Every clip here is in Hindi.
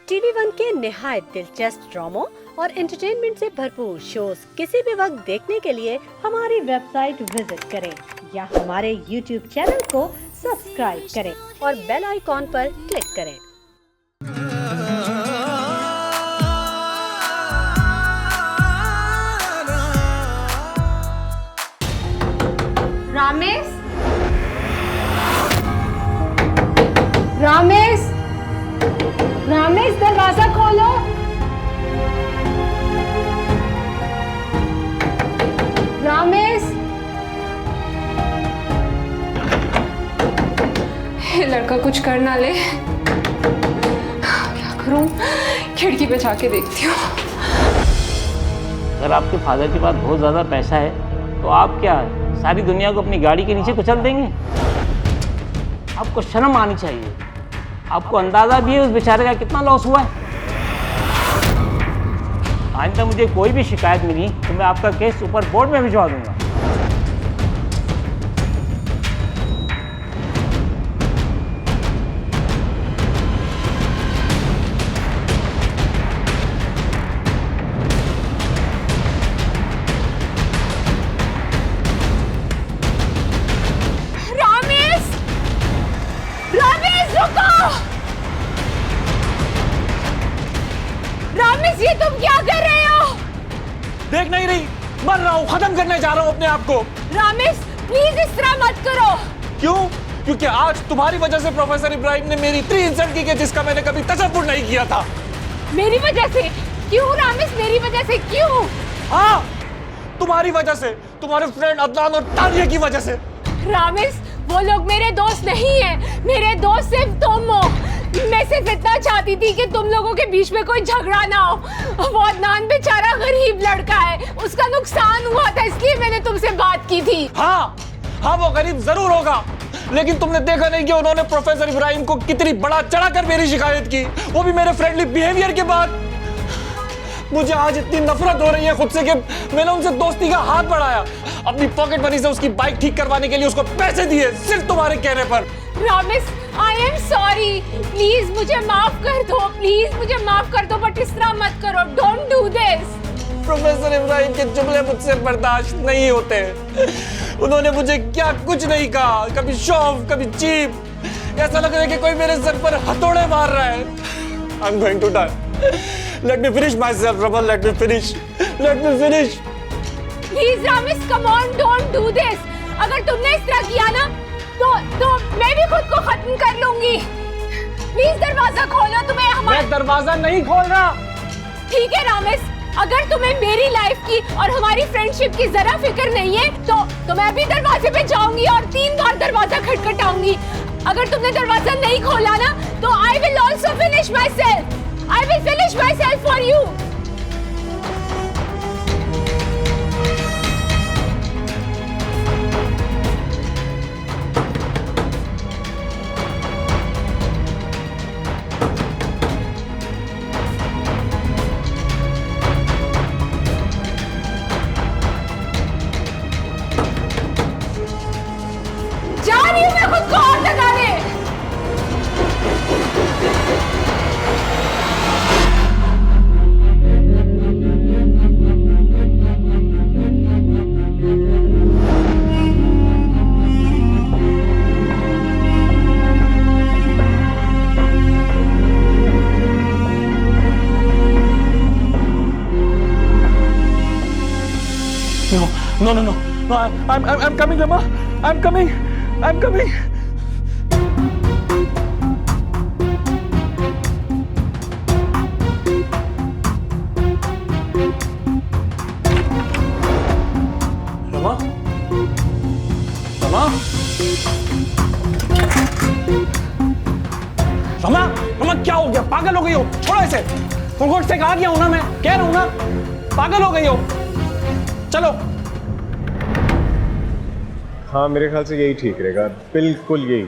TV1 के निहायत दिलचस्प ड्रामों और एंटरटेनमेंट से भरपूर शोज किसी भी वक्त देखने के लिए हमारी वेबसाइट विजिट करें या हमारे YouTube चैनल को सब्सक्राइब करें और बेल आइकॉन पर क्लिक करें। रामेश, रामेश, रामेश दरवाजा खोलो। रामेश, ये लड़का कुछ कर ना ले। क्या करूं? खिड़की पे जाके देखती हूँ। अगर आपके फादर के पास बहुत ज़्यादा पैसा है तो आप क्या सारी दुनिया को अपनी गाड़ी के नीचे कुचल देंगे? आपको शर्म आनी चाहिए। आपको अंदाजा भी है उस बेचारे का कितना लॉस हुआ है। आइंदा मुझे कोई भी शिकायत मिली तो मैं आपका केस सुपर बोर्ड में भिजवा दूंगा। रामेश, ये तुम क्या कर रहे हो? देख नहीं रही, मर रहा हूँ, खत्म करने जा रहा हूँ अपने आप को। रामेश, प्लीज इस तरह मत करो। क्यों? क्योंकि आज तुम्हारी वजह से प्रोफेसर इब्राहिम ने मेरी इतनी इंसल्ट की कि जिसका मैंने कभी तसव्वुर नहीं किया था। मेरी वजह से? क्यों रामेश, मेरी वजह से क्यों? हाँ, तुम्हारी वजह से, तुम्हारे फ्रेंड अदनान और तानिया की वजह से। रामेश, वो लोग मेरे दोस्त नहीं है, मेरे दोस्त सिर्फ तुम हो। मैं सिर्फ इतना चाहती थी कि तुम लोगों के बीच में कोई झगड़ा ना हो। वो अदनान बेचारा गरीब लड़का है, उसका नुकसान हुआ था इसलिए मैंने तुमसे बात की थी। हाँ, हाँ वो गरीब जरूर होगा, लेकिन तुमने देखा नहीं कि उन्होंने प्रोफेसर इब्राहिम को कितनी बड़ा चढ़ाकर मेरी शिकायत की, वो भी मेरे फ्रेंडली बिहेवियर के बाद। मुझे आज इतनी नफरत हो रही है खुद से कि मैंने उनसे दोस्ती का हाथ बढ़ाया। अपनी पॉकेट मनी से उसकी बाइक ठीक करवाने के लिए उसको पैसे दिए, सिर्फ तुम्हारे कहने पर। Ramesh, I am sorry, please मुझे माफ कर दो, प्लीज मुझे माफ कर दो, बट इस तरह मत करो, don't do this. Professor Ibrahim के जुमले मुझसे बर्दाश्त नहीं होते। उन्होंने मुझे क्या कुछ नहीं कहा, कभी शौफ, कभी चीप। ऐसा लग रहा है कि कोई मेरे सर पर हथौड़े मार रहा है। I'm going to die. Let me finish myself, Ramal. Let me finish. Let me finish. Please, Ramesh, come on, don't do this. अगर तुमने इस तरह किया ना, तो मैं भी खुद को खत्म कर लूंगी। प्लीज दरवाजा खोलो, तुम्हें हमारा। मैं दरवाजा नहीं खोल रहा। ठीक है रामेश, अगर तुम्हें मेरी लाइफ की और हमारी फ्रेंडशिप की जरा फिक्र नहीं है तो मैं भी दरवाजे पे जाऊंगी और 3 बार दरवाजा खटखटाऊंगी। अगर तुमने दरवाजा नहीं खोला ना तो I will also finish my self. I will finish my self for you. जा रही हूँ मैं खुद को और लगाने। No, no, no, no. I'm coming, Rama. I'm coming. I'm coming. Rama? Rama? Rama? Rama क्या हो गया? पागल हो गई हो? छोड़ो इसे। फुलकोट से कहा गया हूं ना मैं, कह रहा हूं ना, पागल हो गई हो। चलो। हाँ मेरे ख्याल से यही ठीक रहेगा, बिल्कुल यही।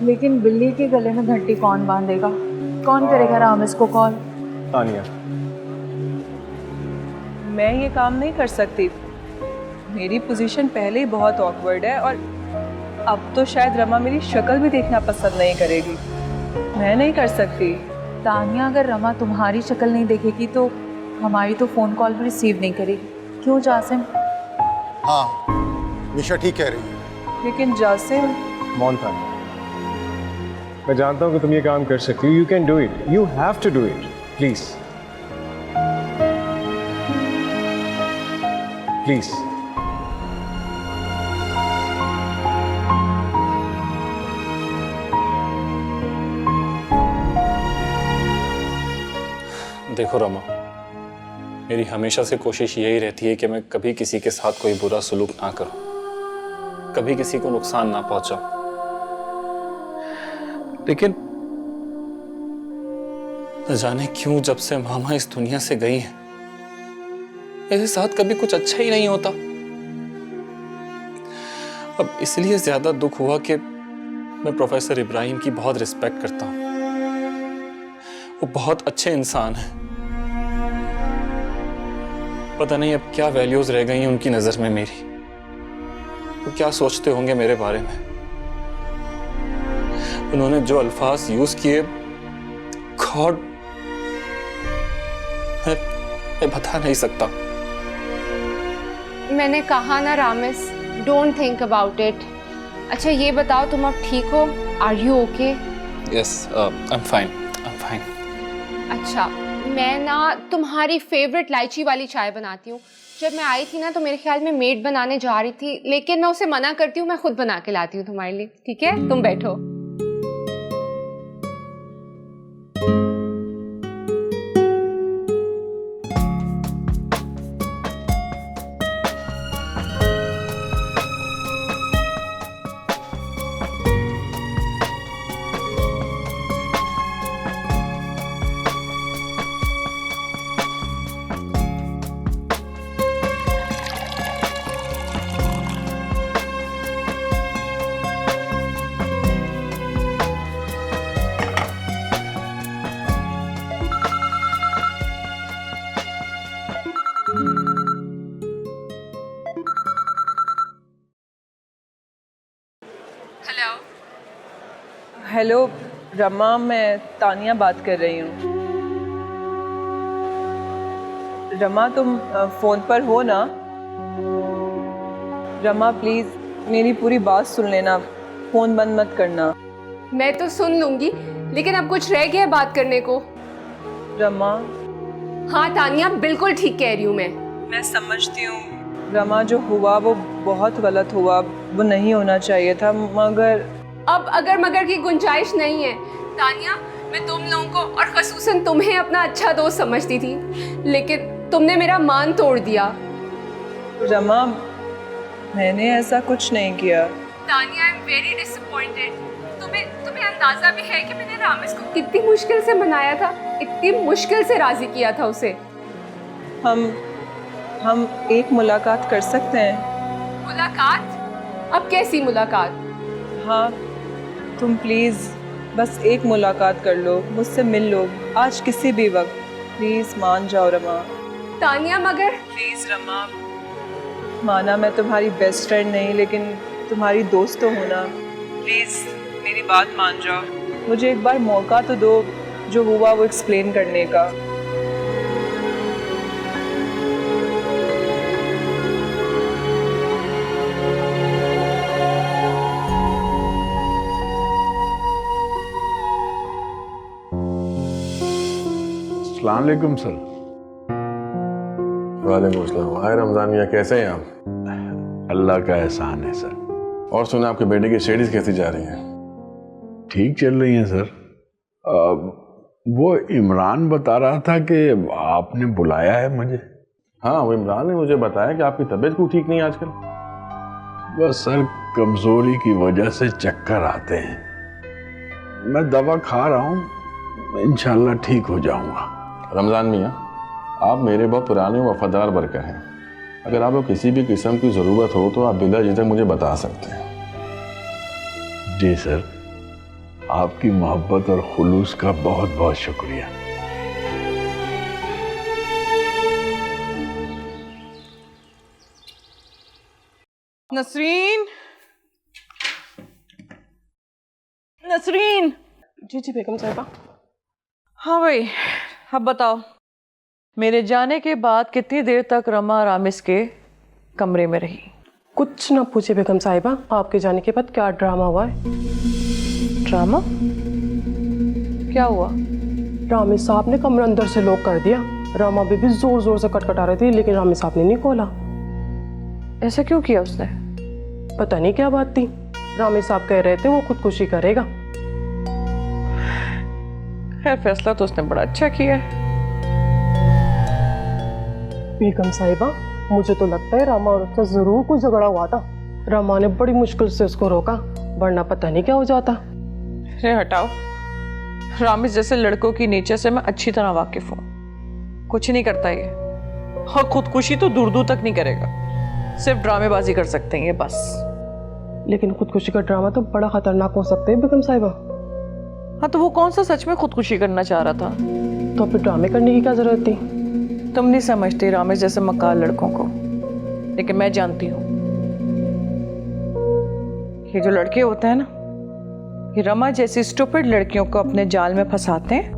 लेकिन बिल्ली के गले में घंटी कौन बांधेगा? कौन करेगा रामेश को कॉल? तानिया। मैं ये काम नहीं कर सकती, मेरी पोजीशन पहले ही बहुत ऑकवर्ड है और अब तो शायद रमा मेरी शक्ल भी देखना पसंद नहीं करेगी। मैं नहीं कर सकती। तानिया अगर रमा तुम्हारी शक्ल नहीं देखेगी तो हमारी तो फ़ोन कॉल भी रिसीव नहीं करेगी, क्यों जासिम? हाँ निशा ठीक कह रही है। लेकिन जासिम, मौन था, मैं जानता हूँ कि तुम ये काम कर सकती हो. You can do it, you have to do it. Please please. देखो रमा, मेरी हमेशा से कोशिश यही रहती है कि मैं कभी किसी के साथ कोई बुरा सलूक ना करूं, कभी किसी को नुकसान ना पहुंचाऊं. लेकिन न जाने क्यों जब से मामा इस दुनिया से गई है, मेरे साथ कभी कुछ अच्छा ही नहीं होता. अब इसलिए ज्यादा दुख हुआ कि मैं प्रोफेसर इब्राहिम की बहुत रिस्पेक्ट करता हूं. वो बहुत अच्छे इंसान हैं. पता नहीं अब क्या वैल्यूज रह गई हैं उनकी नजर में मेरी. वो क्या सोचते होंगे मेरे बारे में. उन्होंने जो अल्फाज यूज किए, गॉड, मैं बता नहीं सकता. मैंने कहा ना Ramis, don't think about it. अच्छा ये बताओ, तुम अब ठीक हो? Are you okay? Yes, I am fine, I am fine. अच्छा, मैं ना तुम्हारी फेवरेट इलायची वाली चाय बनाती हूँ. जब मैं आई थी ना तो मेरे ख्याल में मेड बनाने जा रही थी, लेकिन मैं उसे मना करती हूँ, मैं खुद बना के लाती हूँ तुम्हारे लिए. ठीक है, तुम बैठो. हेलो रमा, मैं तानिया बात कर रही हूँ. रमा तुम फ़ोन पर हो ना? रमा प्लीज़ मेरी पूरी बात सुन लेना, फ़ोन बंद मत करना. मैं तो सुन लूंगी, लेकिन अब कुछ रह गया बात करने को. रमा, हाँ तानिया, बिल्कुल ठीक कह रही हूँ मैं समझती हूँ. रमा जो हुआ वो बहुत गलत हुआ, वो नहीं होना चाहिए था, मगर अब अगर मगर की गुंजाइश नहीं है. तानिया, मैं तुम लोगों को और खसूसन तुम्हें अपना अच्छा दोस्त समझती थी, लेकिन तुमने मेरा मान तोड़ दिया. रमा मैंने ऐसा कुछ नहीं किया. Tania, I am very disappointed. तुम्हें अंदाजा भी है कि मैंने रामिस को कितनी मुश्किल से मनाया था, इतनी मुश्किल से राजी किया था उसे. हम एक मुलाकात कर सकते हैं? मुलाकात? अब कैसी मुलाकात? हाँ, तुम प्लीज़ बस एक मुलाकात कर लो, मुझसे मिल लो, आज किसी भी वक्त. प्लीज़ मान जाओ रमा. तानिया मगर प्लीज़ रमा, माना मैं तुम्हारी बेस्ट फ्रेंड नहीं, लेकिन तुम्हारी दोस्त तो हो ना. प्लीज़ मेरी बात मान जाओ. मुझे एक बार मौका तो दो, जो हुआ वो एक्सप्लेन करने का. अस्सलाम वालेकुम सर. वालेकुम अस्सलाम. हाय रमजान मियाँ, कैसे हैं आप? अल्लाह का एहसान है सर. और सुना आपके बेटे की स्टडीज कैसी जा रही हैं? ठीक चल रही हैं सर. वो इमरान बता रहा था कि आपने बुलाया है मुझे. हाँ, वो इमरान ने मुझे बताया कि आपकी तबीयत क्यों ठीक नहीं है आजकल. बस सर कमजोरी की वजह से चक्कर आते हैं. मैं दवा खा रहा हूँ, इंशाल्लाह ठीक हो जाऊंगा. रमजान मियाँ, आप मेरे बहुत पुराने वफादार वर्कर हैं. अगर आपको किसी भी किस्म की ज़रूरत हो तो आप बिला झिझक मुझे बता सकते हैं. जी सर, आपकी मोहब्बत और खुलूस का बहुत बहुत शुक्रिया. नसरीन, नसरीन. जी जी बेगम साहिबा. हाँ भाई, अब बताओ, मेरे जाने के बाद कितनी देर तक रमा रामिस के कमरे में रही? कुछ ना पूछे बेगम साहिबा, आपके जाने के बाद क्या ड्रामा हुआ है। ड्रामा? क्या हुआ? रामिस साहब ने कमरा अंदर से लॉक कर दिया। रमा भी जोर जोर से खटखटा रही थी, लेकिन रामिस साहब ने नहीं खोला। ऐसा क्यों किया उसने? पता नहीं क्या बात थी। रामिस साहब कह रहे थे वो खुदकुशी करेगा। खैर, फैसला तो उसने बड़ा अच्छा किया है। बेगम साहिबा, मुझे तो लगता है रमा और उसका जरूर कुछ झगड़ा हुआ था। रमा ने बड़ी मुश्किल से उसको रोका, वरना पता नहीं क्या हो जाता। अरे हटाओ, रामिस जैसे लड़कों की नेचर से मैं अच्छी तरह वाकिफ हूँ। कुछ नहीं करता ये, और खुदकुशी तो दूर दूर तक नहीं करेगा, सिर्फ ड्रामेबाजी कर सकते हैं ये बस। लेकिन खुदकुशी का ड्रामा तो बड़ा खतरनाक हो सकता है बेगम साहिबा। हाँ, तो वो कौन सा सच में खुदकुशी करना चाह रहा था? तो फिर ड्रामे करने की क्या जरूरत थी? तुम नहीं समझते रामेश जैसे मक्कार लड़कों को, लेकिन मैं जानती हूँ। ये जो लड़के होते हैं ना, ये रमा जैसी स्टूपिड लड़कियों को अपने जाल में फंसाते हैं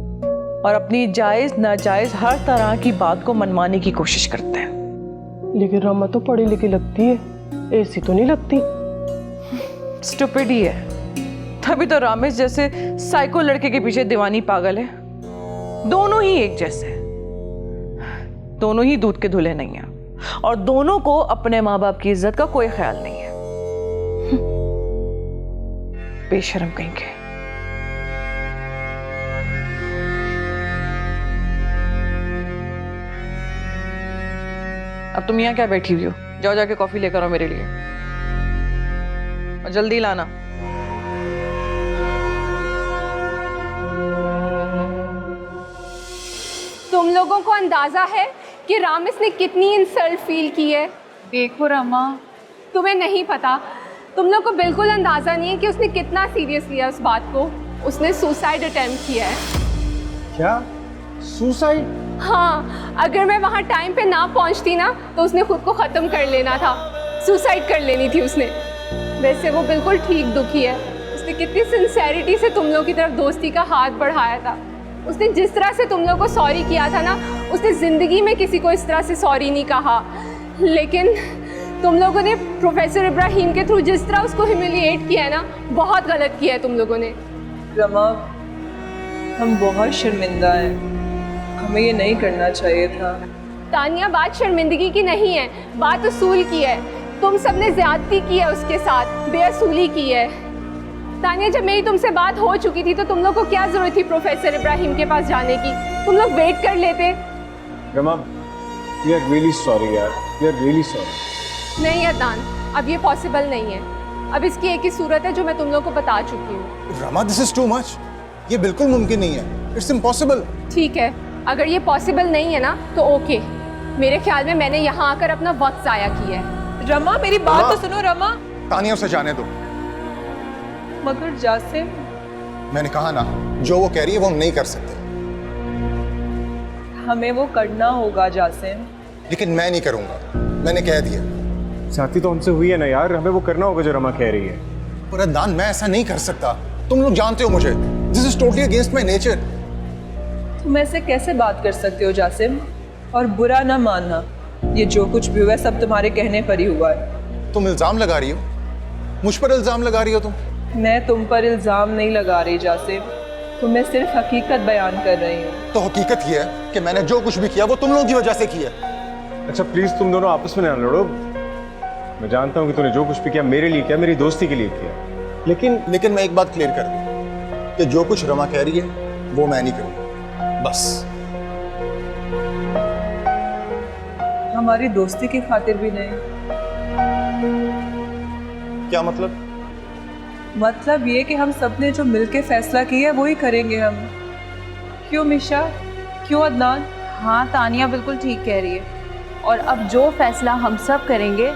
और अपनी जायज नाजायज हर तरह की बात को मनवाने की कोशिश करते हैं। लेकिन रमा तो पढ़ी लिखी लगती है, ऐसी तो नहीं लगती। स्टूपिड ही है, तभी तो रामेश जैसे साइको लड़के के पीछे दीवानी पागल है। दोनों ही एक जैसे, दोनों ही दूध के धुले नहीं हैं, और दोनों को अपने माँ बाप की इज्जत का कोई ख्याल नहीं है। बेशर्म कहीं के। अब तुम यहाँ क्या बैठी हुई हो? जाओ जाके कॉफी लेकर आओ मेरे लिए, और जल्दी लाना। तुम लोगों को अंदाजा है कि रामिस ने कितनी इंसल्ट फील की है? देखो रमा, तुम्हें नहीं पता, तुम लोग को बिल्कुल अंदाजा नहीं है कि उसने कितना सीरियस लिया उस बात को। उसने सुसाइड अटेम्प्ट किया है। क्या? सुसाइड? हाँ, अगर मैं वहाँ टाइम पे ना पहुँचती ना तो उसने खुद को ख़त्म कर लेना था, सुसाइड कर लेनी थी उसने। वैसे वो बिल्कुल ठीक दुखी है। उसने कितनी सिंसेरिटी से तुम लोगों की तरफ दोस्ती का हाथ बढ़ाया था। उसने जिस तरह से तुम लोग को सॉरी किया था ना, उसने ज़िंदगी में किसी को इस तरह से सॉरी नहीं कहा। लेकिन तुम लोगों ने प्रोफेसर इब्राहिम के थ्रू जिस तरह उसको ह्यूमिलिएट किया है ना, बहुत गलत किया है तुम लोगों ने। रमा, हम बहुत शर्मिंदा हैं, हमें ये नहीं करना चाहिए था। तानिया, बात शर्मिंदगी की नहीं है, बात उसूल की है। तुम सबने ज्यादती की है उसके साथ, बेअसूली की है। तानिया, जब मेरी तुमसे बात हो चुकी थी तो तुम लोग को क्या जरूरत थी प्रोफेसर इब्राहिम के पास जाने की? तुम लोग वेट कर लेते। Rama, we are really sorry यार, we are really sorry। नहीं अदनान, अब ये पॉसिबल नहीं है। अब इसकी एक ही सूरत है जो मैं तुम लोग को बता चुकी हूँ। Rama, this is too much. ये बिल्कुल मुमकिन नहीं है, इट्स इम्पॉसिबल। ठीक है, अगर ये पॉसिबल नहीं है ना तो ओके। मेरे ख्याल में मैंने यहाँ आकर अपना वक्त ज़ाया किया है। रमा, मेरी बात तो सुनो। रमा, तानिया, उसे जाने दो। मगर जासिम, मैंने कहा ना, जो वो कह रही है वो हम नहीं कर सकते। हमें वो करना होगा जासिम। लेकिन मैं नहीं करूंगा, मैंने कह दिया। साथी तो हमसे हुई है ना यार, हमें वो करना होगा जो रमा कह रही है। पर अदनान, मैं ऐसा नहीं कर सकता। तुम लोग जानते हो मुझे, this is totally against my nature. तुम ऐसे कैसे बात कर सकते हो जासिम? और बुरा ना मानना, ये जो कुछ भी हुआ है सब तुम्हारे कहने पर ही हुआ है। तुम इल्जाम लगा रही हो, मुझ पर इल्जाम लगा रही हो तुम। मैं तुम पर इल्जाम नहीं लगा रही जासिम, मैं सिर्फ हकीकत बयान कर रही हूँ। तो हकीकत ये है कि मैंने जो कुछ भी किया वो तुम लोगों की वजह से किया। अच्छा प्लीज तुम दोनों आपस में ना लड़ो। मैं जानता हूँ कि तूने जो कुछ भी किया मेरे लिए किया, मेरी दोस्ती के लिए किया। लेकिन मैं एक बात क्लियर कर दूं कि जो कुछ रमा कह रही है वो मैं नहीं करूँगा, बस। हमारी दोस्ती की खातिर भी नहीं। क्या मतलब? मतलब ये कि हम सबने जो मिलके फैसला किया है वही करेंगे हम। क्यों मिशा? क्यों अदनान? हाँ, तानिया बिल्कुल ठीक कह रही है, और अब जो फैसला हम सब करेंगे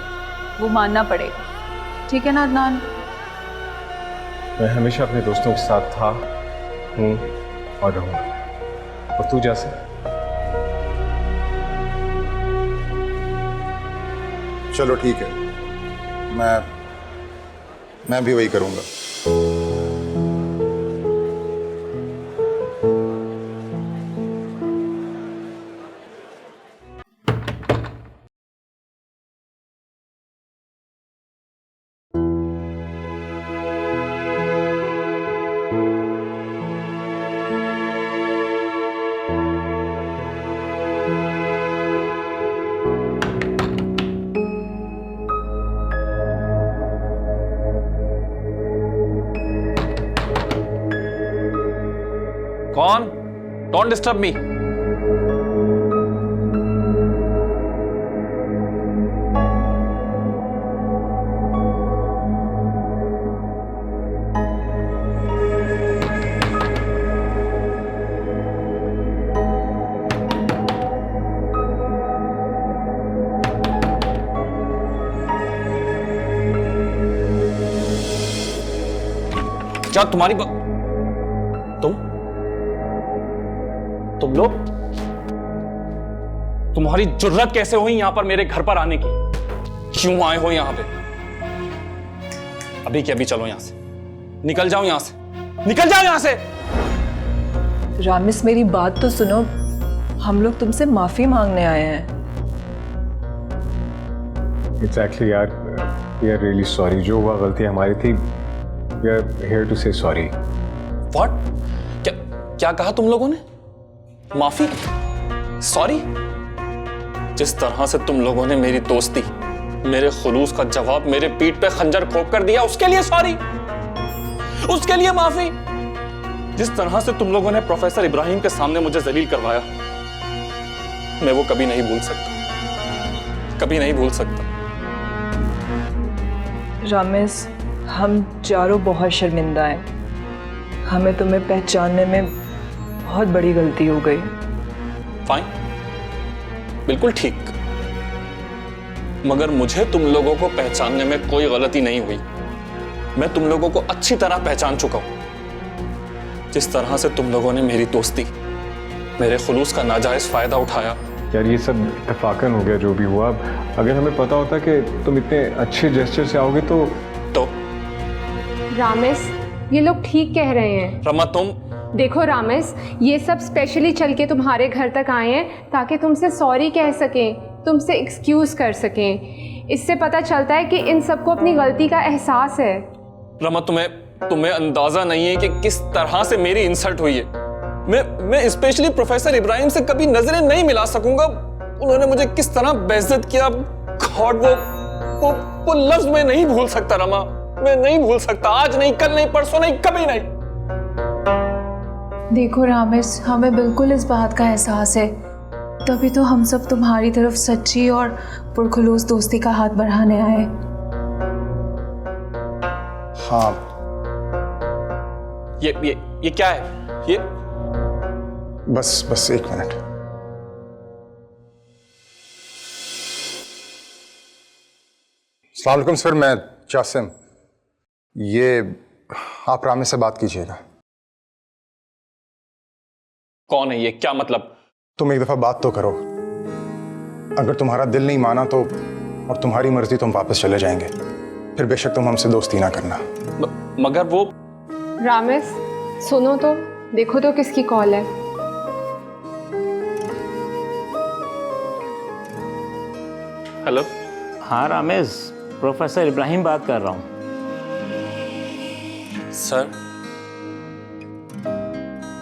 वो मानना पड़ेगा। ठीक है ना अदनान? मैं हमेशा अपने दोस्तों के साथ था, हूँ और रहूँगा। और तू जैसे? चलो ठीक है, मैं भी वही करूँगा। Don't disturb me. क्या तुम्हारी तुम लोग तुम्हारी जुर्रत कैसे हुई यहां पर मेरे घर पर आने की? क्यों आए हो यहां पे? अभी के अभी चलो यहां से, निकल जाओ यहां से, निकल जाओ यहां से। रामिस मेरी बात तो सुनो, हम लोग तुमसे माफी मांगने आए हैं। एग्जैक्टली यार, वी आर रियली सॉरी। जो हुआ गलती हमारी थी। वी आर हियर टू से सॉरी। व्हाट? क्या कहा तुम लोगों ने? माफी? सॉरी? जिस तरह से तुम लोगों ने मेरी दोस्ती, मेरे खुलूस का जवाब मेरे पीठ पे खंजर ठोक कर दिया, उसके लिए सॉरी? उसके लिए माफी? जिस तरह से तुम लोगों ने प्रोफेसर इब्राहिम के सामने मुझे जलील करवाया, मैं वो कभी नहीं भूल सकता, कभी नहीं भूल सकता। रामिस, हम चारों बहुत शर्मिंदा हैं। हमें तुम्हें पहचानने में बहुत बड़ी गलती हो गई। फाइन, बिल्कुल ठीक, मगर मुझे तुम लोगों को पहचानने में कोई गलती नहीं हुई। मैं तुम लोगों को अच्छी तरह पहचान चुका हूं। जिस तरह से तुम लोगों ने मेरी दोस्ती, मेरे खुलूस का नाजायज फायदा उठाया। यार ये सब इत्तेफाकन हो गया जो भी हुआ। अगर हमें पता होता कि तुम इतने अच्छे जेस्चर से आओगे तो रामेश, ये लोग ठीक कह रहे हैं। रमा तुम देखो रामेश, ये सब स्पेशली चल के तुम्हारे घर तक आए हैं ताकि तुमसे सॉरी कह सकें, तुमसे एक्सक्यूज कर सकें। इससे पता चलता है कि इन सबको अपनी गलती का एहसास है। रमा, तुम्हें अंदाजा नहीं है कि किस तरह से मेरी इंसल्ट हुई है। मैं स्पेशली प्रोफेसर इब्राहिम से कभी नजरें नहीं मिला सकूंगा। उन्होंने मुझे किस तरह बेइज्जत किया, गॉड, वो लफ्ज मैं नहीं भूल सकता रमा, मैं नहीं भूल सकता। आज नहीं, कल नहीं, परसों नहीं, कभी नहीं। देखो रामेश, हमें बिल्कुल इस बात का एहसास है, तभी तो हम सब तुम्हारी तरफ सच्ची और पुरखुलूस दोस्ती का हाथ बढ़ाने आए। हाँ, ये क्या है? ये बस एक मिनट। अस्सलाम वालेकुम सर, मैं जासिम। ये आप रामेश से बात कीजिएगा। कौन है ये? क्या मतलब? तुम एक दफा बात तो करो। अगर तुम्हारा दिल नहीं माना तो, और तुम्हारी मर्जी, तो हम वापस चले जाएंगे। फिर बेशक तुम हमसे दोस्ती ना करना। मगर वो रामेश सुनो तो, देखो तो किसकी कॉल है। हेलो। हाँ रामेश, प्रोफेसर इब्राहिम बात कर रहा हूँ। सर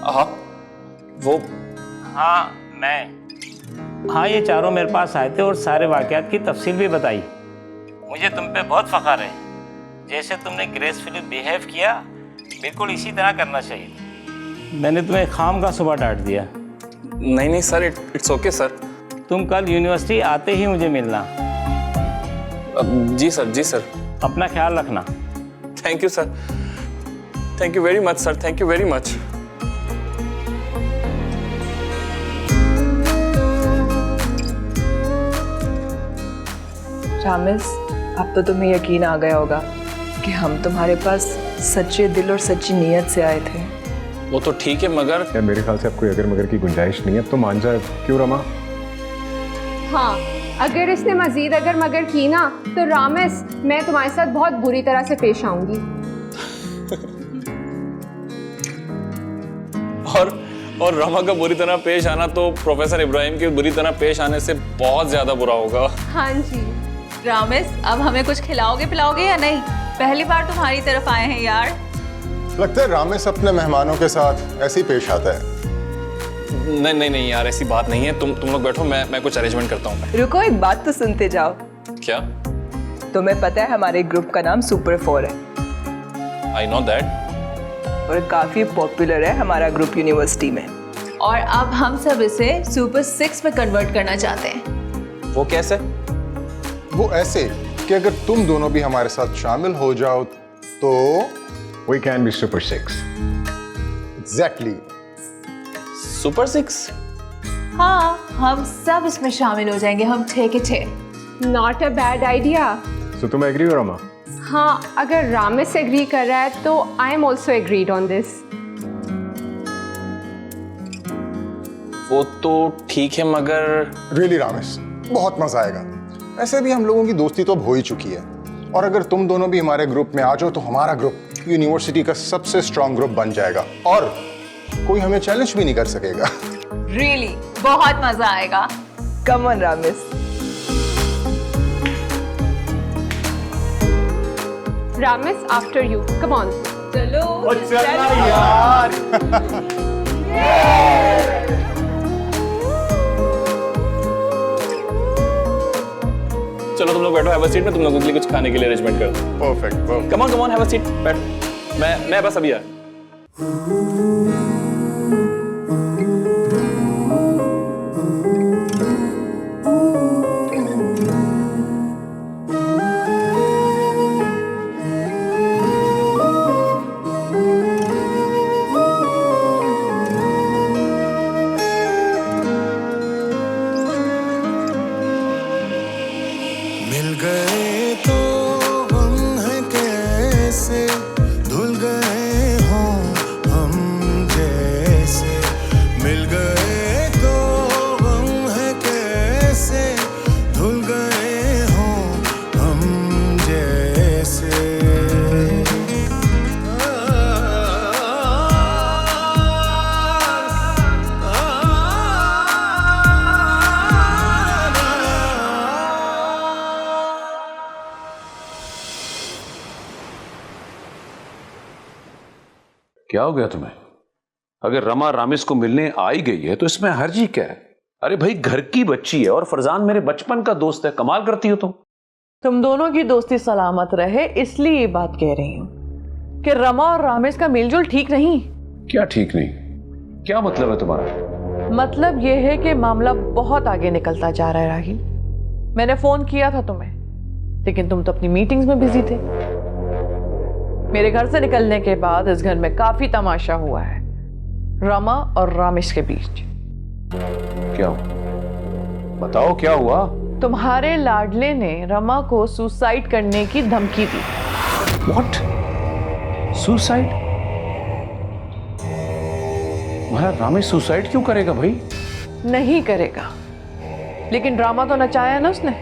आप वो? हाँ मैं। हाँ, ये चारों मेरे पास आए थे और सारे वाक़यात की तफसील भी बताई। मुझे तुम पे बहुत फ़ख्र है। जैसे तुमने ग्रेसफुली बिहेव किया, बिल्कुल इसी तरह करना चाहिए। मैंने तुम्हें खाम का सुबह डांट दिया। नहीं सर, इट्स ओके सर। तुम कल यूनिवर्सिटी आते ही मुझे मिलना। जी सर। अपना ख्याल रखना। Thank you sir, thank you very much sir, thank you very much. Ramis, अब तो तुम्हें यकीन आ गया होगा कि हम तुम्हारे पास सच्चे दिल और सच्ची नीयत से आए थे। वो तो ठीक है, मगर यार मेरे ख्याल से अब कोई अगर मगर की गुंजाइश नहीं है। अब तो मान जाए, क्यों रमा? हाँ, अगर इसने मजीद अगर मगर की ना, तो रामेश मैं तुम्हारे साथ बहुत बुरी तरह से पेश आऊंगी। और रमा का बुरी तरह पेश आना तो प्रोफेसर इब्राहिम के बुरी तरह पेश आने से बहुत ज्यादा बुरा होगा। हाँ जी। रामेश, अब हमें कुछ खिलाओगे पिलाओगे या नहीं? पहली बार तुम्हारी तरफ आए हैं यार। लगता है रामेश अपने मेहमानों के साथ ऐसे ही पेश आता है। नहीं यार, ऐसी बात नहीं है। तुम लोग बैठो, मैं कुछ अरेंजमेंट करता हूँ। रुको, एक बात तो सुनते जाओ। क्या? तुम्हें पता है हमारे ग्रुप का नाम सुपर 4 है। I know that. और काफी पॉपुलर है हमारा ग्रुप यूनिवर्सिटी में। और अब हम सब इसे सुपर 6 में कन्वर्ट करना चाहते हैं। वो कैसे? वो ऐसे कि अगर तुम दोनों भी हमारे साथ शामिल हो जाओ तो We can be Super 6. Exactly super 6? हाँ, हम सब इसमें शामिल हो जाएंगे, हम 6 के 6। Not a bad idea. So तुम एग्री हो रमा? हाँ, अगर रामिस एग्री कर रहा है तो I am also agreed on this. वो तो ठीक है मगर रियली रामेश, बहुत मजा आएगा। ऐसे भी हम लोगों की दोस्ती तो अब हो ही चुकी है, और अगर तुम दोनों भी हमारे ग्रुप में आ जाओ तो हमारा ग्रुप यूनिवर्सिटी का सबसे स्ट्रांग ग्रुप बन जाएगा और कोई हमें चैलेंज भी नहीं कर सकेगा। रियली बहुत मजा आएगा। Come on Ramis. Ramis after you, come on. चलो चलो तुम लोग बैठो, हैव अ सीट। मैं तुम लोगों के लिए कुछ खाने के लिए अरेंजमेंट कर दूं। Perfect. Come on have a seat, बैठो। मैं बस अभी आया। मिल गए तो हम हैं कैसे, धुल गए हों हम जैसे। मिल गए तो हम हैं कैसे, धुल गए हों हम जैसे। क्या हो गया तुम्हें? अगर रमा रामिस को मिलने आ ही गई है तो इसमें हर्ज ही क्या है? अरे भाई, घर की बच्ची है और फरजान मेरे बचपन का दोस्त है। कमाल करती हो तुम। तुम दोनों की दोस्ती सलामत रहे इसलिए ये बात कह रही हूँ कि रमा और रामिस का मेलजोल ठीक नहीं। क्या ठीक नहीं? क्या मतलब है तुम्हारा? मतलब ये है कि मामला बहुत आगे निकलता जा रहा है राहिल। मैंने फोन किया था तुम्हें, लेकिन तुम तो अपनी मीटिंग्स में बिजी थे। मेरे घर से निकलने के बाद इस घर में काफी तमाशा हुआ है रमा और रामिस के बीच। क्या बताओ, क्या हुआ? तुम्हारे लाडले ने रमा को सुसाइड करने की धमकी दी। What? सुसाइड? तुम्हारा रामिस सुसाइड क्यों करेगा भाई? नहीं करेगा, लेकिन ड्रामा तो नचाया ना उसने।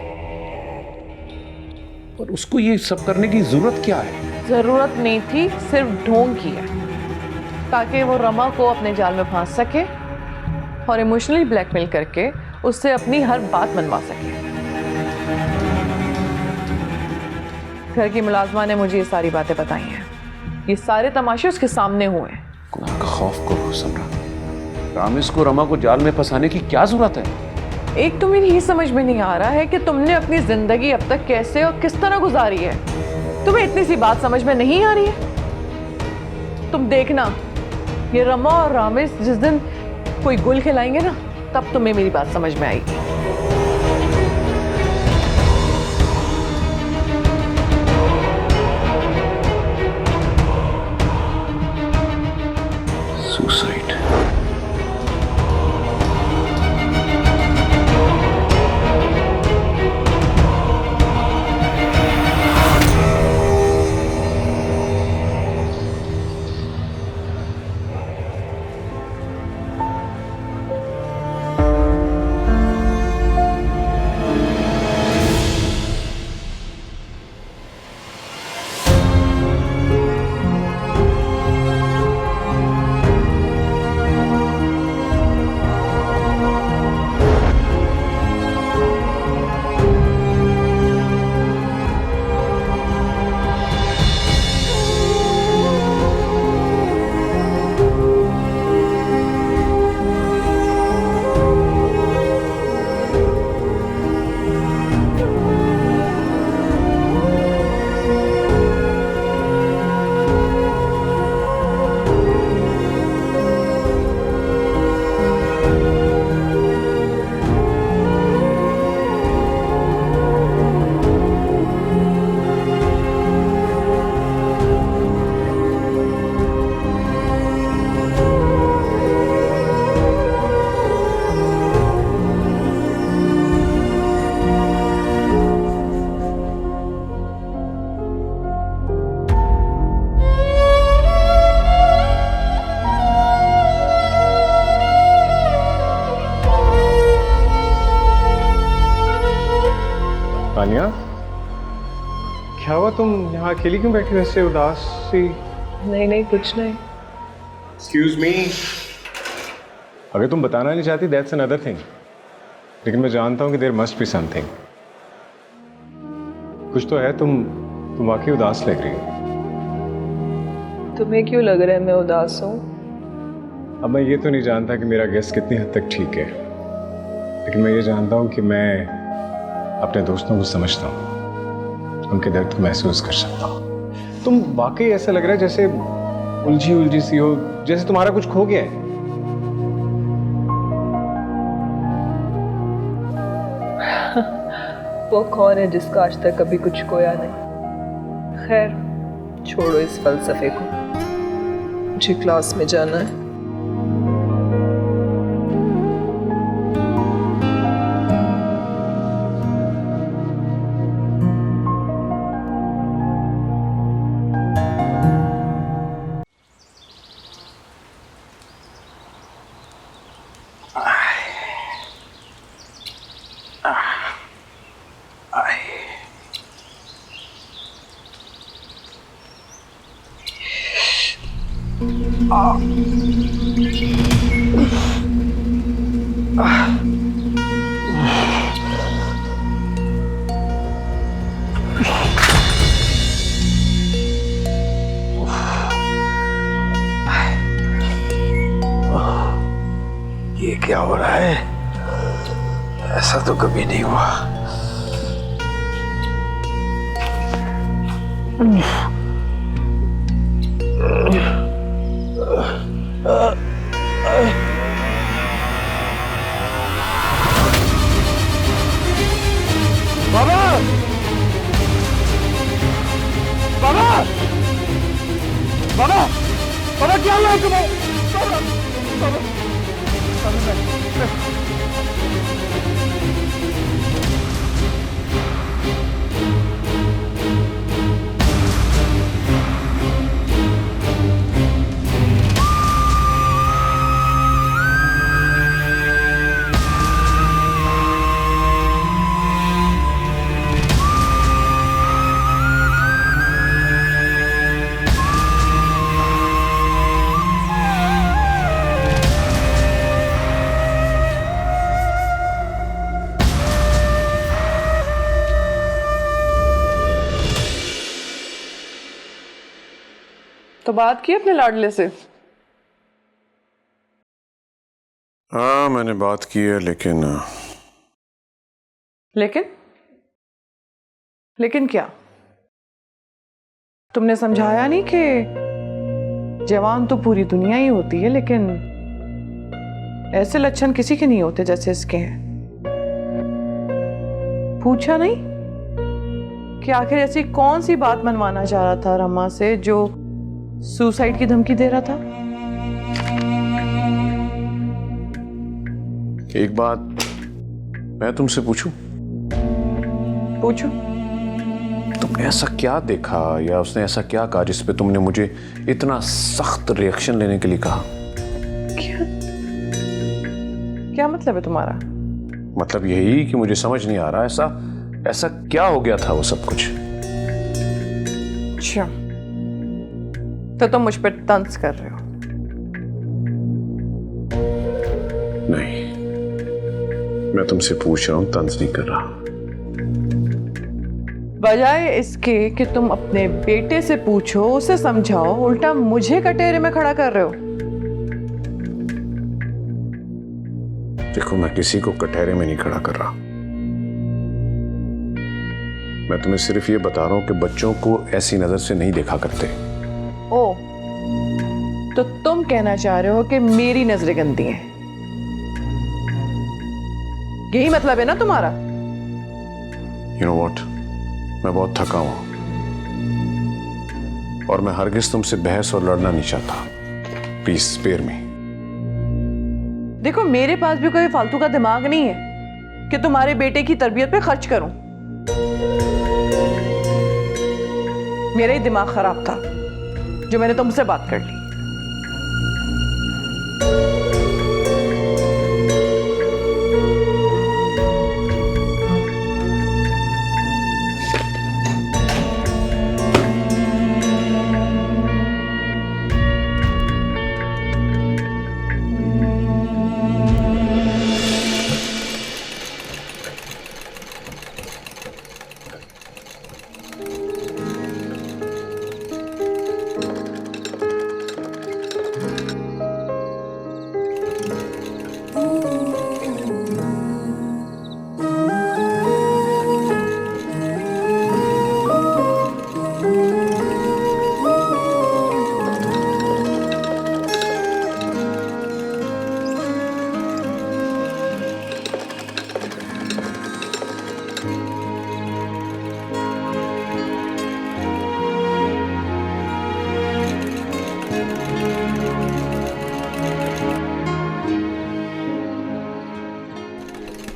पर उसको ये सब करने की जरूरत क्या है? जरूरत नहीं थी, सिर्फ ढोंग किया ताकि वो रमा को अपने जाल में फांस सके और इमोशनली ब्लैकमेल करके उससे अपनी हर बात मनवा सके। घर की मुलाजमा ने मुझे ये सारी बातें बताई हैं। ये सारे तमाशे उसके सामने हुए हैं। गुनाह का खौफ करो समरा। रामिस को रमा को जाल में फंसाने की क्या जरूरत है? एक तो मेरी ये समझ में नहीं आ रहा है कि तुमने अपनी जिंदगी अब तक कैसे और किस तरह गुजारी है। तुम्हें इतनी सी बात समझ में नहीं आ रही है? तुम देखना, ये रमा और रामिस जिस दिन कोई गुल खिलाएंगे ना, तब तुम्हें मेरी बात समझ में आएगी। सुसाइड? तानिया, क्या हुआ? तुम यहाँ अकेली क्यों बैठी हो ऐसे उदास सी? नहीं नहीं, कुछ नहीं। एक्सक्यूज मी, अगर तुम बताना नहीं चाहती दैट्स अनदर थिंग, लेकिन मैं जानता हूँ कि देयर मस्ट बी समथिंग। कुछ तो है, तुम वाकई उदास लग रही हो। तुम्हें क्यों लग रहा है मैं उदास हूँ? अब मैं ये तो नहीं जानता कि मेरा गेस कितनी हद तक ठीक है, लेकिन मैं ये जानता हूँ कि मैं अपने दोस्तों को समझता हूँ, उनके दर्द को महसूस कर सकता हूँ। तुम वाकई ऐसा लग रहा है जैसे उलझी उलझी सी हो, जैसे तुम्हारा कुछ खो गया है। वो कौन है जिसका आज तक कभी कुछ खोया नहीं? खैर, छोड़ो इस फलसफे को, मुझे क्लास में जाना है। ये क्या हो रहा है? ऐसा तो कभी नहीं हुआ। बाबा! बाबा! बाबा! बाबा क्या हुआ तुम्हें? बाबा! बाबा! तो बात की अपने लाडले से? हाँ, मैंने बात की है, लेकिन लेकिन क्या? तुमने समझाया नहीं कि जवान तो पूरी दुनिया ही होती है, लेकिन ऐसे लक्षण किसी के नहीं होते जैसे इसके हैं? पूछा नहीं कि आखिर ऐसी कौन सी बात मनवाना चाह रहा था रमा से जो सुसाइड की धमकी दे रहा था? एक बात मैं तुमसे पूछूं? पूछो। तुमने ऐसा क्या देखा या उसने ऐसा क्या कहा जिस पे तुमने मुझे इतना सख्त रिएक्शन लेने के लिए कहा? क्या मतलब है तुम्हारा? मतलब यही कि मुझे समझ नहीं आ रहा ऐसा क्या हो गया था वो सब कुछ। अच्छा, तो तुम मुझ पर तंज कर रहे हो? नहीं, मैं तुमसे पूछ रहा हूं, तंज नहीं कर रहा। बजाय इसके कि तुम अपने बेटे से पूछो, उसे समझाओ, उल्टा मुझे कटोरे में खड़ा कर रहे हो। देखो, मैं किसी को कटहरे में नहीं खड़ा कर रहा। मैं तुम्हें सिर्फ ये बता रहा हूं कि बच्चों को ऐसी नजर से नहीं देखा करते। ओ, तो तुम कहना चाह रहे हो कि मेरी नजरें गंदी हैं? यही मतलब है ना तुम्हारा? You know what? मैं बहुत थका हूं और मैं हरगिज तुमसे बहस और लड़ना नहीं चाहता। Please spare me. देखो, मेरे पास भी कोई फालतू का दिमाग नहीं है कि तुम्हारे बेटे की तरबियत पे खर्च करूं। मेरा ही दिमाग खराब था जो मैंने तुमसे बात कर ली।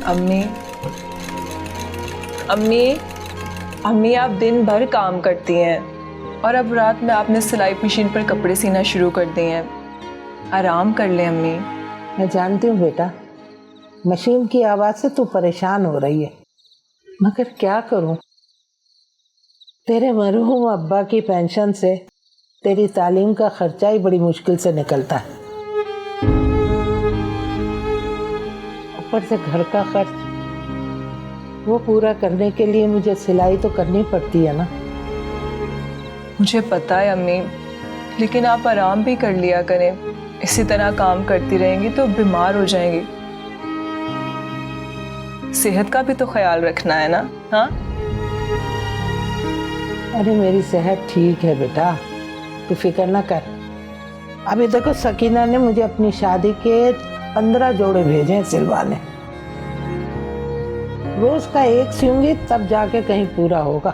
अम्मी अम्मी अम्मी आप दिन भर काम करती हैं और अब रात में आपने सिलाई मशीन पर कपड़े सीना शुरू कर दिए हैं। आराम कर लें अम्मी। मैं जानती हूँ बेटा, मशीन की आवाज़ से तू परेशान हो रही है, मगर क्या करूँ, तेरे मरहूम अब्बा की पेंशन से तेरी तालीम का खर्चा ही बड़ी मुश्किल से निकलता है। ऊपर से घर का खर्च, वो पूरा करने के लिए मुझे सिलाई तो करनी पड़ती है ना। मुझे पता है अम्मी, लेकिन आप आराम भी कर लिया करें। इसी तरह काम करती रहेंगी तो बीमार हो जाएंगी। सेहत का भी तो ख्याल रखना है ना। हाँ, अरे मेरी सेहत ठीक है बेटा, तू फिक्र ना कर। अभी देखो सकीना ने मुझे अपनी शादी के 15 जोड़े भेजे हैं सिलवाने। रोज का एक सियूंगी तब जाके कहीं पूरा होगा।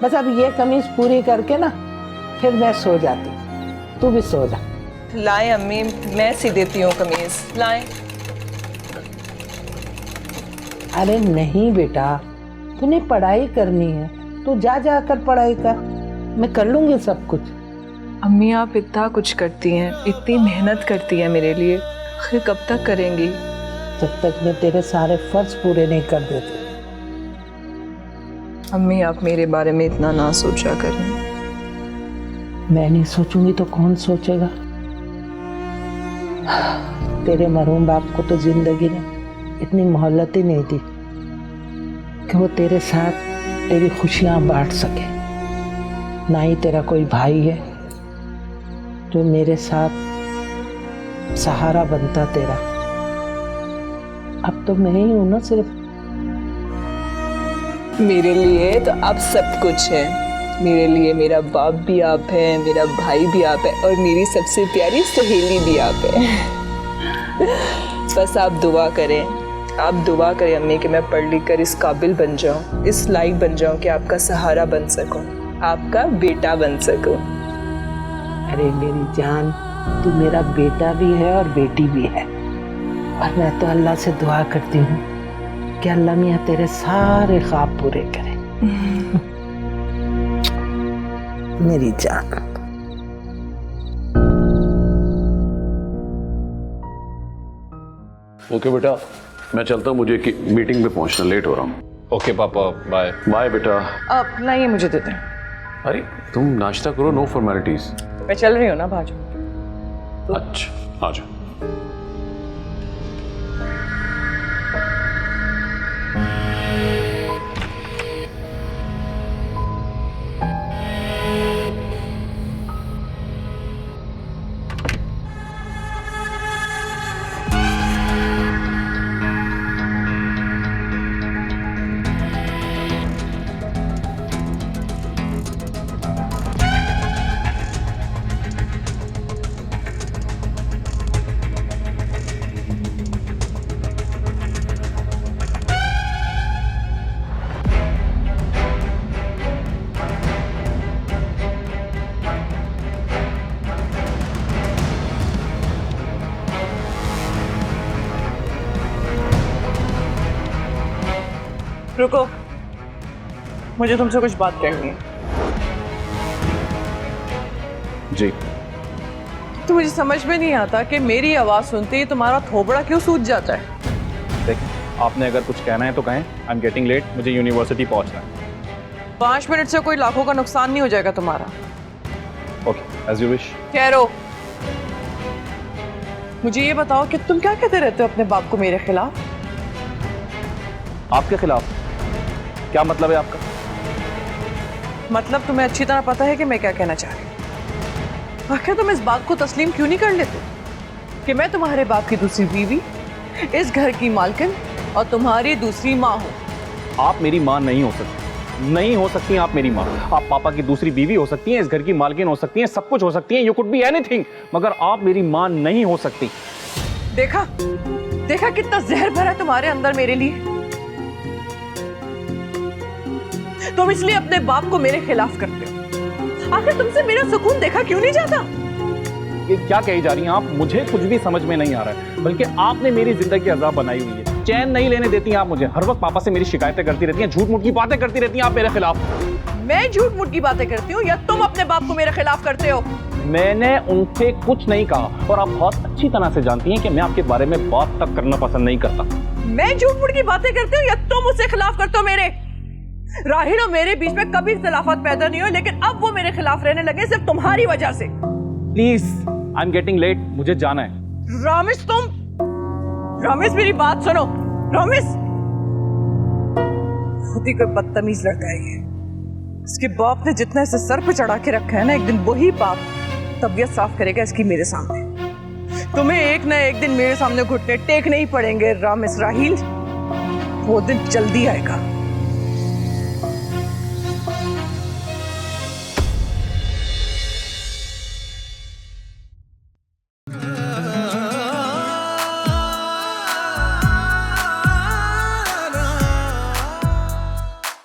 बस अब ये कमीज पूरी करके ना फिर मैं सो जाती, तू भी सो जा। लाएं अम्मी, मैं सी देती हूँ कमीज, लाएं। अरे नहीं बेटा, तूने पढ़ाई करनी है, तू जा जाकर पढ़ाई कर, मैं कर लूंगी सब कुछ। अम्मी आप इतना कुछ करती हैं, इतनी मेहनत करती हैं मेरे लिए, फिर कब तक करेंगी? जब तक मैं तेरे सारे फर्ज पूरे नहीं कर देती। अम्मी आप मेरे बारे में इतना ना सोचा करें। मैं नहीं सोचूंगी तो कौन सोचेगा? तेरे मरहूम बाप को तो जिंदगी ने इतनी मोहल्लत ही नहीं दी कि वो तेरे साथ तेरी खुशियां बांट सके। ना ही तेरा कोई भाई है जो मेरे साथ सहारा बनता तेरा। अब तो मैं ही हूं ना सिर्फ। मेरे लिए तो आप सब कुछ है। मेरे लिए मेरा बाप भी आप है, मेरा भाई भी आप है, और मेरी सबसे प्यारी सहेली भी आप है। बस आप दुआ करें, आप दुआ करें अम्मी कि मैं पढ़ लिख कर इस काबिल बन जाऊं, इस लायक बन जाऊं कि आपका सहारा बन सकूं, आपका बेटा बन सकूं। अरे मेरी जान, तू मेरा बेटा भी है और बेटी भी है, और मैं तो अल्लाह से दुआ करती हूँ कि अल्लाह मियाँ तेरे सारे ख्वाब पूरे करे। मेरी जान। ओके बेटा, मैं चलता हूँ, मुझे मीटिंग में पहुंचना, लेट हो रहा हूँ। ओके पापा, बाय। बाय बेटा। अब लाइए, मुझे दे दें। अरे तुम नाश्ता करो, नो फॉर्मेलिटीज। मैं चल रही हूँ ना भाजू। अच्छा आ जाओ। रुको, मुझे तुमसे कुछ बात करनी है। जी। तो मुझे समझ में नहीं आता कि मेरी आवाज़ सुनते ही तुम्हारा थोबड़ा क्यों सूज जाता है। देखिए, आपने अगर कुछ कहना है तो कहें। आई एम गेटिंग लेट, मुझे यूनिवर्सिटी पहुंचना है। 5 मिनट से कोई लाखों का नुकसान नहीं हो जाएगा तुम्हारा। Okay, as you wish. ठहरो, मुझे ये बताओ कि तुम क्या कहते रहते हो अपने बाप को मेरे खिलाफ? आपके खिलाफ? क्या मतलब है आपका? मतलब तुम्हें अच्छी तरह पता है कि मैं क्या कहना चाह रही हूँ। आखिर तुम इस बात को तस्लीम क्यों नहीं कर लेते कि मैं तुम्हारे बाप की दूसरी बीवी, इस घर की मालकिन और तुम्हारी दूसरी माँ हूँ? आप मेरी माँ नहीं हो सकती, नहीं हो सकती हैं आप मेरी माँ। आप पापा की दूसरी बीवी हो सकती हैं, इस घर की मालकिन हो सकती हैं, सब कुछ हो सकती हैं, यू कुड बी एनीथिंग, मगर आप मेरी माँ नहीं हो सकती। देखा देखा कितना जहर भरा है तुम्हारे अंदर मेरे लिए। तुम इसलिए अपने बाप को मेरे खिलाफ करते हो। आखिर तुमसे मेरा सुकून देखा क्यों नहीं जाता? ये क्या कही जा रही हैं आप? मुझे कुछ भी समझ में नहीं आ रहा है, बल्कि आपने मेरी जिंदगी अजाब बनाई हुई है। चैन नहीं लेने देती हैं आप मुझे। हर वक्त पापा से मेरी शिकायतें करती रहती हैं, झूठ मूठ की बातें करती रहती हैं आप मेरे खिलाफ। मैं झूठ मूठ की बातें करती हूँ या तुम अपने बाप को मेरे खिलाफ करते हो? मैंने उनसे कुछ नहीं कहा और आप बहुत अच्छी तरह से जानती हैं कि मैं आपके बारे में बात तक करना पसंद नहीं करता। मैं झूठ मूठ की बातें करती हूँ या तुम उससे खिलाफ करते हो मेरे? राहिल और मेरे बीच में कभी इख्तिलाफात पैदा नहीं हुए, लेकिन अब वो मेरे खिलाफ रहने लगे सिर्फ तुम्हारी वजह से। Please, I am getting late, मुझे जाना है। रामिस रामिस मेरी बात सुनो। रामिस खुद ही कोई बदतमीज लड़का है ये। इसके बाप ने जितना इसे सर पे चढ़ा के रखा है ना, एक दिन वही बाप तबीयत साफ करेगा इसकी मेरे सामने। तुम्हें एक ना एक दिन मेरे सामने घुटने टेकने ही पड़ेंगे रामिस राहिल। वो दिन जल्दी आएगा।